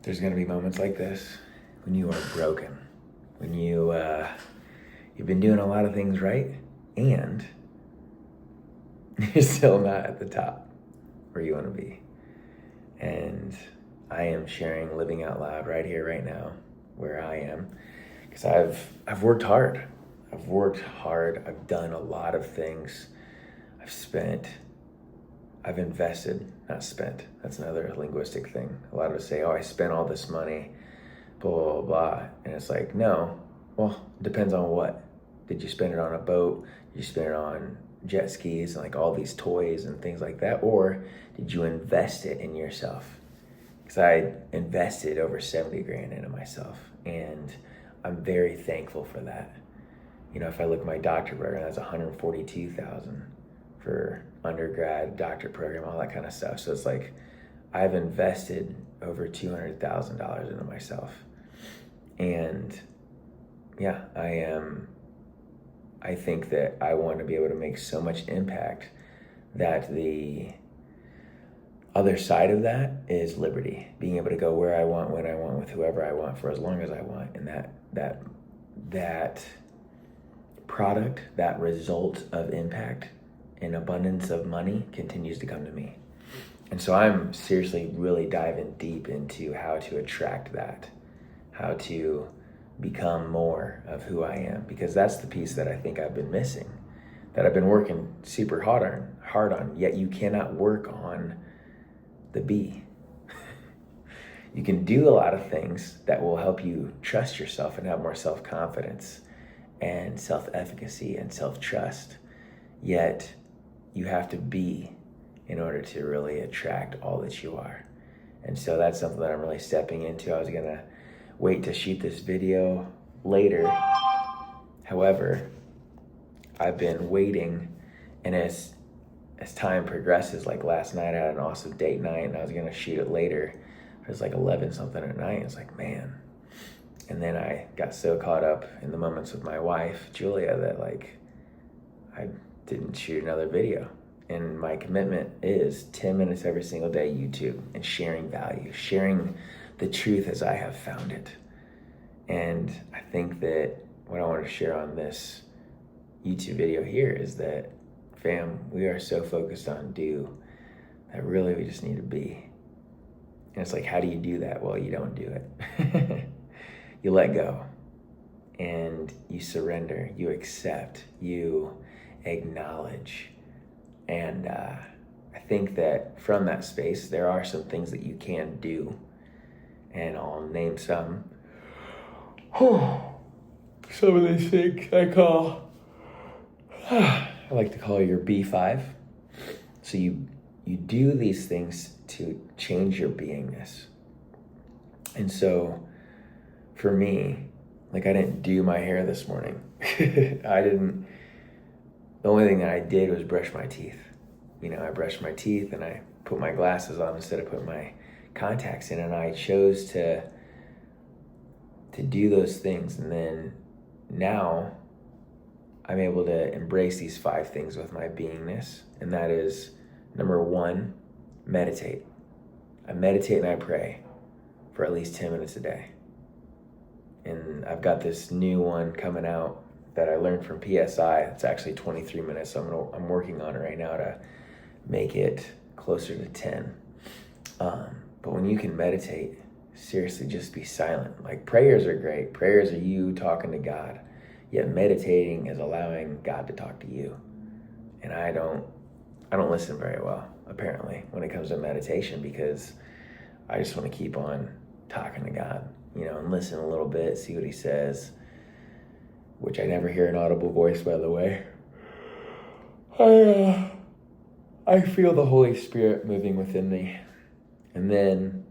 There's going to be moments like this when you are broken, when you've been doing a lot of things right, and you're still not at the top where you want to be. And I am sharing living out loud right here, right now, where I am, because I've worked hard. I've worked hard. I've done a lot of things. I've invested, not spent. That's another linguistic thing. A lot of us say, oh, I spent all this money, blah, blah, blah. And it's like, no, well, it depends on what. Did you spend it on a boat? Did you spend it on jet skis and like all these toys and things like that? Or did you invest it in yourself? Because I invested over 70 grand into myself. And I'm very thankful for that. You know, if I look at my doctor program, that's 142,000 for undergrad, doctor program, all that kind of stuff. So it's like I've invested over $200,000 into myself. And yeah, I think that I want to be able to make so much impact that the other side of that is liberty, being able to go where I want, when I want, with whoever I want, for as long as I want. And that product, that result of impact and abundance of money continues to come to me. And so I'm seriously really diving deep into how to attract that, how to become more of who I am, because that's the piece that I think I've been missing, that I've been working super hard on, yet you cannot work on the be. You can do a lot of things that will help you trust yourself and have more self-confidence and self-efficacy and self-trust, yet you have to be in order to really attract all that you are. And so that's something that I'm really stepping into. I was gonna wait to shoot this video later. However, I've been waiting, and as time progresses, like last night I had an awesome date night and I was gonna shoot it later. It was like 11 something at night. It's like, man. And then I got so caught up in the moments with my wife, Julia, that like I didn't shoot another video. And my commitment is 10 minutes every single day, YouTube, and sharing value, sharing the truth as I have found it. And I think that what I want to share on this YouTube video here is that, fam, we are so focused on do that really we just need to be. And it's like, how do you do that? Well, you don't do it. You let go and you surrender, you accept, you acknowledge. And I think that from that space, there are some things that you can do. And I'll name some. Some of these things I like to call your B5. So you do these things to change your beingness. And so for me, like I didn't do my hair this morning. The only thing that I did was brush my teeth. You know, I brushed my teeth and I put my glasses on instead of putting my contacts in, and I chose to do those things. And then now I'm able to embrace these 5 things with my beingness. And that is, number 1, meditate. I meditate and I pray for at least 10 minutes a day. And I've got this new one coming out that I learned from PSI. It's actually 23 minutes. So I'm working on it right now to make it closer to 10. But when you can meditate, seriously, just be silent. Like, prayers are great. Prayers are you talking to God. Yet meditating is allowing God to talk to you. And I don't listen very well, apparently, when it comes to meditation, because I just want to keep on talking to God, you know, and listen a little bit, see what he says, which I never hear an audible voice, by the way. I feel the Holy Spirit moving within me. And then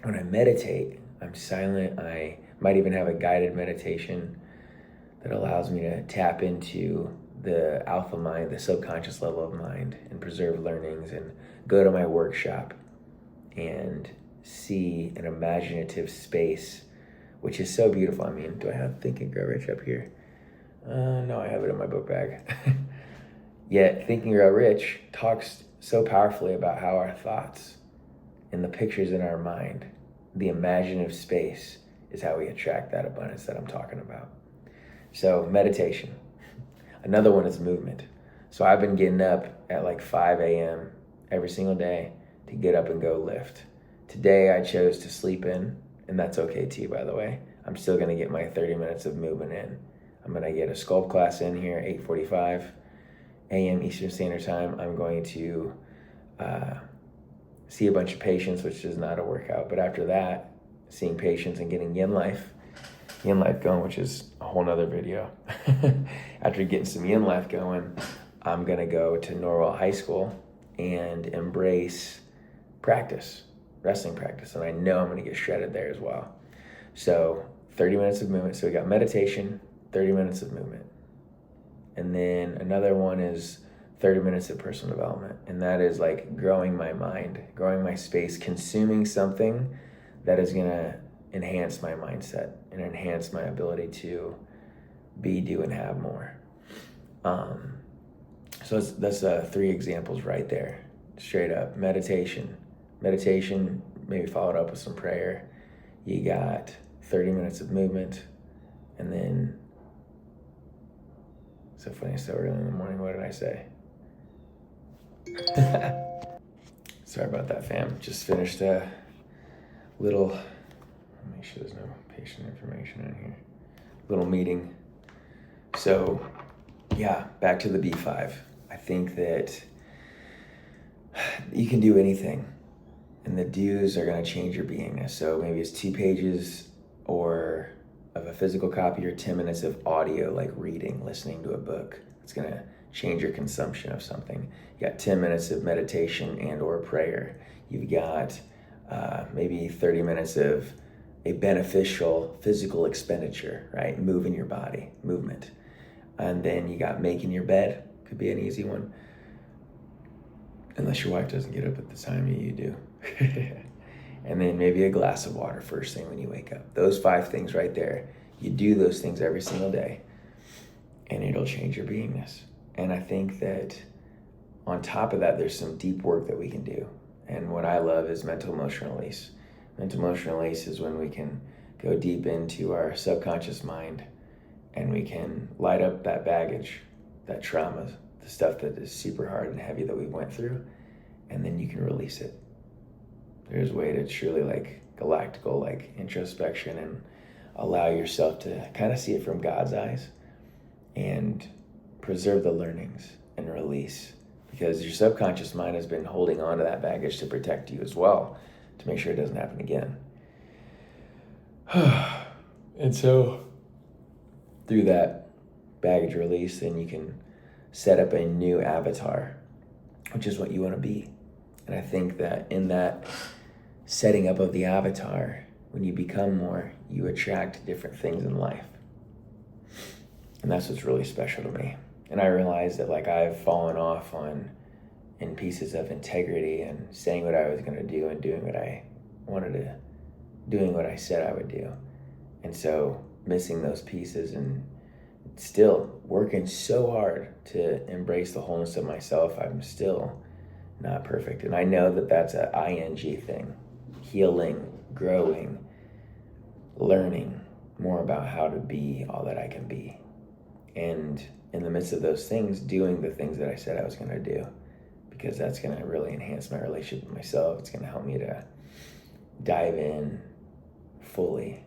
when I meditate, I'm silent. I might even have a guided meditation that allows me to tap into the alpha mind, the subconscious level of mind, and preserve learnings, and go to my workshop and see an imaginative space, which is so beautiful. I mean, do I have Think and Grow Rich up here? No, I have it in my book bag. Yet Think and Grow Rich talks so powerfully about how our thoughts and the pictures in our mind the imaginative space is how we attract that abundance that I'm talking about. So meditation. Another one is movement. So I've been getting up at like 5 a.m. every single day to get up and go lift. Today I chose to sleep in, and that's okay too, by the way. I'm still gonna get my 30 minutes of movement in. I'm gonna get a sculpt class in here, 8:45 a.m. Eastern Standard Time. I'm going to see a bunch of patients, which is not a workout. But after that, seeing patients and getting Yin Life going, which is a whole nother video. After getting some Yin Life going, I'm gonna go to Norwell High School and embrace wrestling practice. And I know I'm gonna get shredded there as well. So 30 minutes of movement. So we got meditation, 30 minutes of movement. And then another one is 30 minutes of personal development. And that is like growing my mind, growing my space, consuming something that is gonna enhance my mindset and enhance my ability to be, do, and have more. So that's 3 examples right there, straight up. Meditation, maybe followed up with some prayer. You got 30 minutes of movement, and then, so funny, so early in the morning, what did I say? Sorry about that, fam. Just finished a little, make sure there's no patient information in here, little meeting. So yeah, back to the B5. I think that you can do anything, and the do's are going to change your beingness. So maybe it's 2 pages or of a physical copy, or 10 minutes of audio, like reading, listening to a book. It's going to change your consumption of something. You got 10 minutes of meditation and or prayer. You've got maybe 30 minutes of a beneficial physical expenditure, right? Moving your body, movement. And then you got making your bed, could be an easy one. Unless your wife doesn't get up at the time you do. And then maybe a glass of water first thing when you wake up. Those 5 things right there. You do those things every single day, and it'll change your beingness. And I think that on top of that, there's some deep work that we can do. And what I love is mental emotional release. Mental emotional release is when we can go deep into our subconscious mind, and we can light up that baggage, that trauma, the stuff that is super hard and heavy that we went through, and then you can release it. There's a way to truly like galactical like introspection and allow yourself to kind of see it from God's eyes and preserve the learnings and release, because your subconscious mind has been holding on to that baggage to protect you as well, to make sure it doesn't happen again. And so through that baggage release, then you can set up a new avatar, which is what you want to be. And I think that in that setting up of the avatar, when you become more, you attract different things in life. And that's what's really special to me. And I realized that like I've fallen off in pieces of integrity and saying what I was going to do and doing what I wanted to, doing what I said I would do. And so missing those pieces and still working so hard to embrace the wholeness of myself, I'm still not perfect. And I know that that's an ING thing. Healing, growing, learning more about how to be all that I can be. And in the midst of those things, doing the things that I said I was going to do, because that's going to really enhance my relationship with myself. It's going to help me to dive in fully,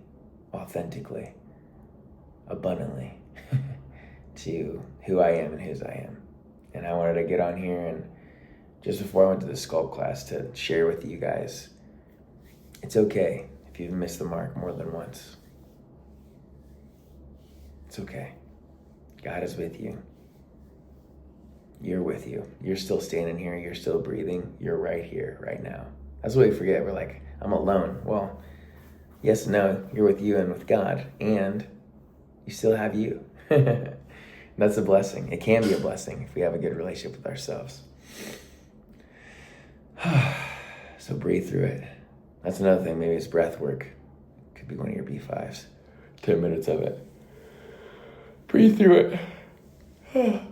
authentically, abundantly to who I am and whose I am. And I wanted to get on here and just before I went to the sculpt class to share with you guys, it's okay if you've missed the mark more than once. It's okay. God is with you. You're with you. You're still standing here. You're still breathing. You're right here, right now. That's what we forget. We're like, I'm alone. Well, yes and no. You're with you and with God, and you still have you. That's a blessing. It can be a blessing if we have a good relationship with ourselves. So breathe through it. That's another thing. Maybe it's breath work. Could be one of your B5s. 10 minutes of it. Breathe through it.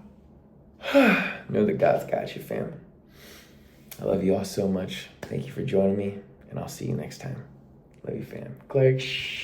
Know that God's got you, fam. I love you all so much. Thank you for joining me, and I'll see you next time. Love you, fam. Clark. Shh.